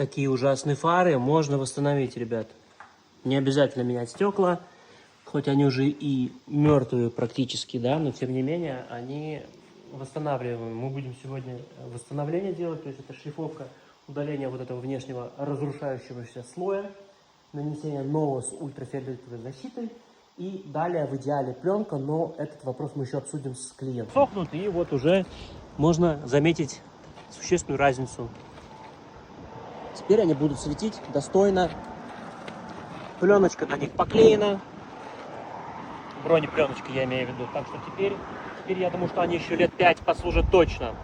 такие ужасные фары можно восстановить, ребят. Не обязательно менять стекла, хоть они уже и мертвые практически, да, но тем не менее они восстанавливаемые. Мы будем сегодня восстановление делать, то есть это шлифовка, удаление вот этого внешнего разрушающегося слоя, нанесение нового с ультрафиолетовой защитой и далее в идеале пленка, но этот вопрос мы еще обсудим с клиентом. Сохнут, и вот уже можно заметить существенную разницу. Теперь они будут светить достойно. Пленочка на них поклеена. Бронепленочка, я имею в виду. Так что теперь я думаю, что они еще лет 5 послужат точно.